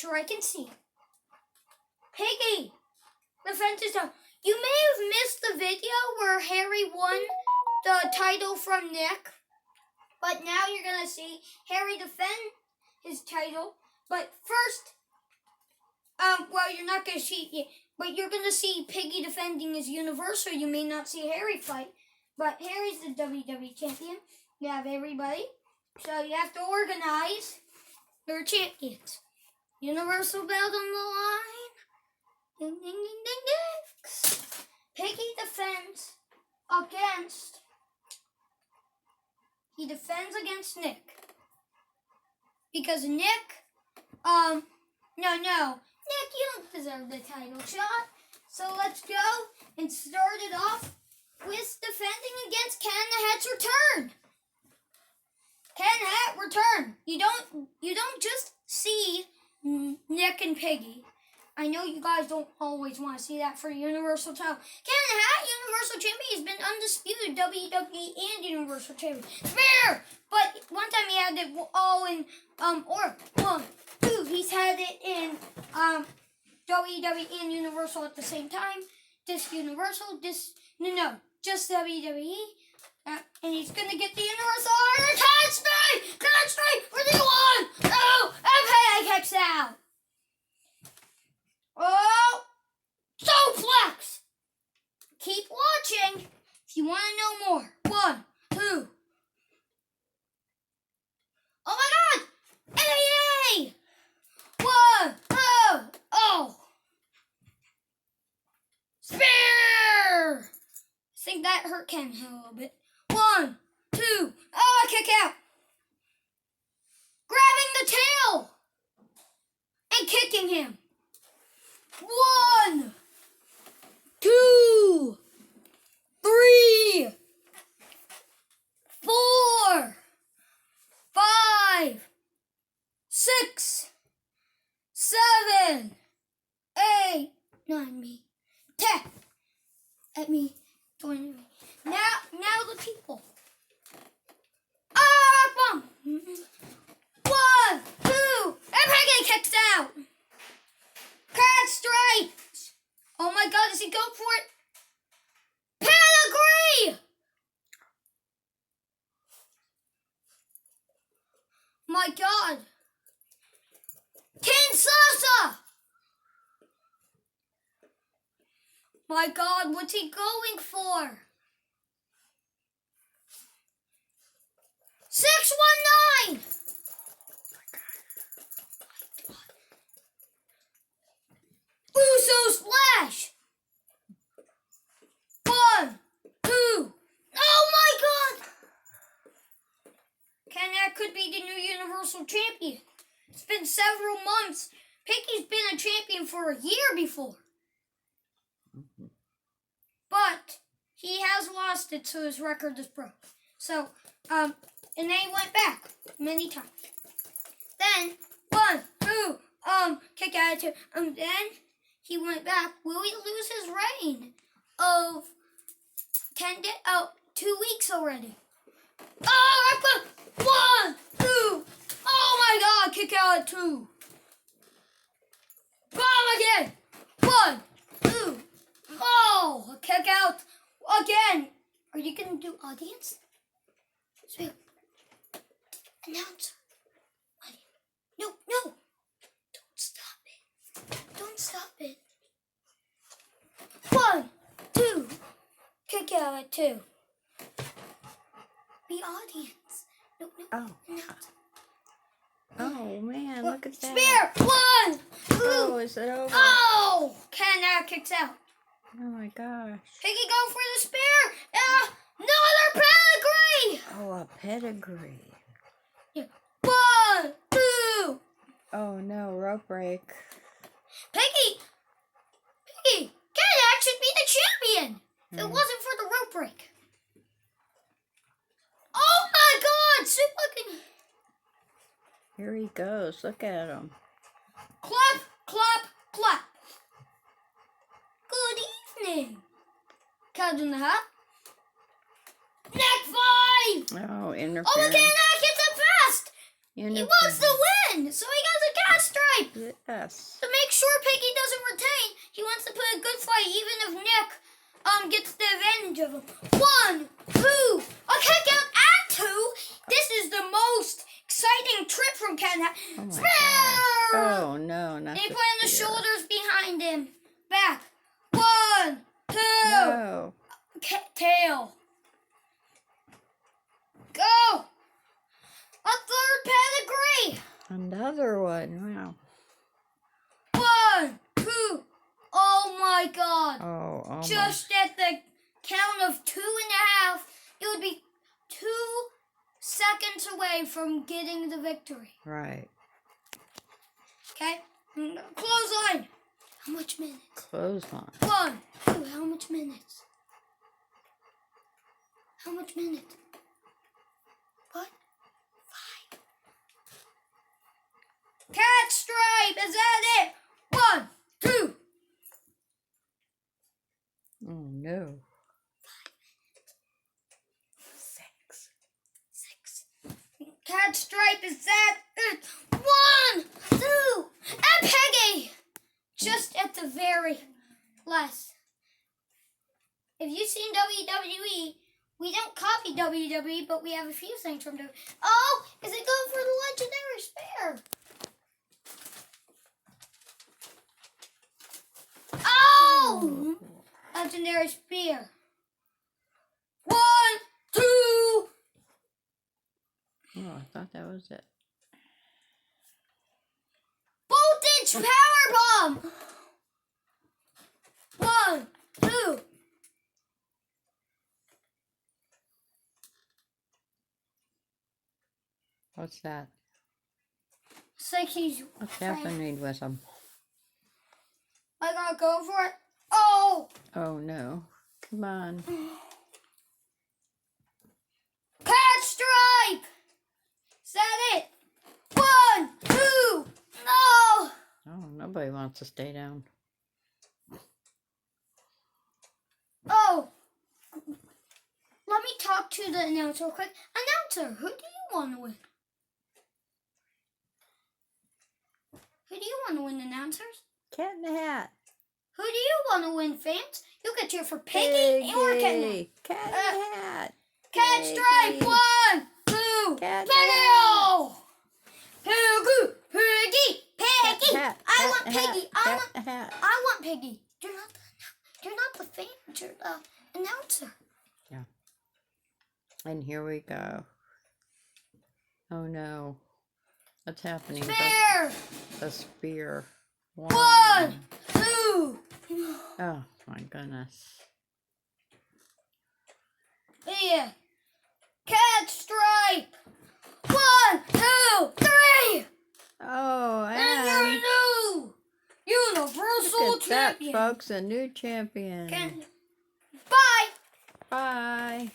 sure I can see. Piggy, the fence is down. You may have missed the video where Harry won the title from Nick. But now you're going to see Harry defend his title. But first, well, you're not going to see it, but you're going to see Piggy defending his Universal. You may not see Harry fight, but Harry's the WWE champion. You have everybody. So you have to organize your champions. Universal belt on the line. Ding, ding, ding, ding, ding. Piggy defends against... He defends against Nick. Because Nick, no. Nick, you don't deserve the title shot. So let's go and start it off with defending against Ken the Hat's return. Ken Hat return. You don't just see Nick and Piggy. I know you guys don't always want to see that for Universal title. Ken the Hat, Universal Champion, has been undisputed WWE and Universal Champion. Fair! But one time he had it all in, or 1, 2, he's had it in WWE and Universal at the same time. Just Universal, just WWE. And he's going to get the Universal Order. Catch me! For the one! Oh, and Peggy kicks out. Oh, suplex! Keep watching if you want to know more. 1, 2. Oh my God! Hey! 1, 2. Oh! Spear! I think that hurt Ken a little bit. 1, 2. Oh, kick out! Grabbing the tail and kicking him. 1, 2, 3, 4, 5, 6, 7, 8, 9, me, 10. At me, 20. Now the people. Boom. 1, 2, and Peggy kicks out. Cat strike! Oh my God, does he go for it? Pedigree! My God. Kinshasa! My God, what's he going for? 619! Uso splash! 1, 2. Oh my God! Ken, that could be the new Universal Champion. It's been several months. Piggy's been a champion for a year before. But he has lost it, so his record is broke. So, and then he went back many times. Then, 1, 2, kick out of 2. Then he went back. Will he lose his reign of 2 weeks already? Oh, 1, 2. Oh my God, kick out of 2. Bomb again. 1, 2. Oh, kick out again. Are you going to do audience? Sweet. Announcer. No. Don't stop it. Don't stop it. 1, 2. Kick out at 2. Be audience. No. Oh. Announcer. Oh man, look at that. Spear. 1, 2. Oh, is it over? Oh, Ken now kicks out. Oh my gosh. Piggy go for the spear. Another pedigree. Oh, a pedigree. Yeah. 1, 2. Oh no, rope break. Piggy, Ken should be the champion. If it wasn't for the rope break. Oh my God, super. Here he goes. Look at him. Clap, clap, clap. Good evening. Cat in the Hat. Neck 5. Oh, interference. Oh, again, that gets it fast. He wants to win, so he got a cat strike. Stripe! Yes. To make sure Piggy doesn't retain, he wants to put a good fight even if Nick gets the advantage of him. 1, 2, a kick out at 2. This is the most exciting trip from Ken. Oh my Spear! gosh. Oh no, not And he the put in the spear. shoulders behind him. Back. 1, 2. No. Tail. Go. A third pedigree. Another one. Wow. 1, 2. Oh my God. Oh, almost. Just at the count of 2.5, it would be 2 seconds away from getting the victory. Right. Okay? Clothesline. How much minutes? Clothesline. 1, 2. How much minutes? How much minutes? What? 5. Cat stripe. Is that it? 1, 2. Oh no. 6. Cat stripe. Is that it? 1, 2. And Piggy. Just at the very last. If you've seen WWE, we don't copy WWE, but we have a few things from WWE. Oh, is it going for the legendary spear? Oh! Legendary spear. 1, 2. Oh, I thought that was it. Voltage power bomb. 1, 2. What's that? It's like he's. What's happening with him? I gotta go for it. Oh! Oh no. Come on. Cat stripe! Is that it? 1, 2. No! Oh, nobody wants to stay down. Oh! Let me talk to the announcer real quick. Announcer, who do you want to win? Who do you want to win, announcers? Cat in the Hat. Who do you want to win, fans? You can cheer for Piggy or Cat in the Hat. Cat in the Hat. Cat stripe. 1, 2. Cat in the Piggy! Piggy! Piggy! Piggy! Hat, I cat want in the hat, Piggy! cat in the hat. I want Piggy. You're not the fan. You're the announcer. Yeah. And here we go. Oh no. What's happening? Spear! The spear. 1, 2. Oh my goodness. Yeah. Cat stripe. 1, 2, 3. Oh, And you're and new Universal look at that, Champion. folks, a new champion. Bye. Bye.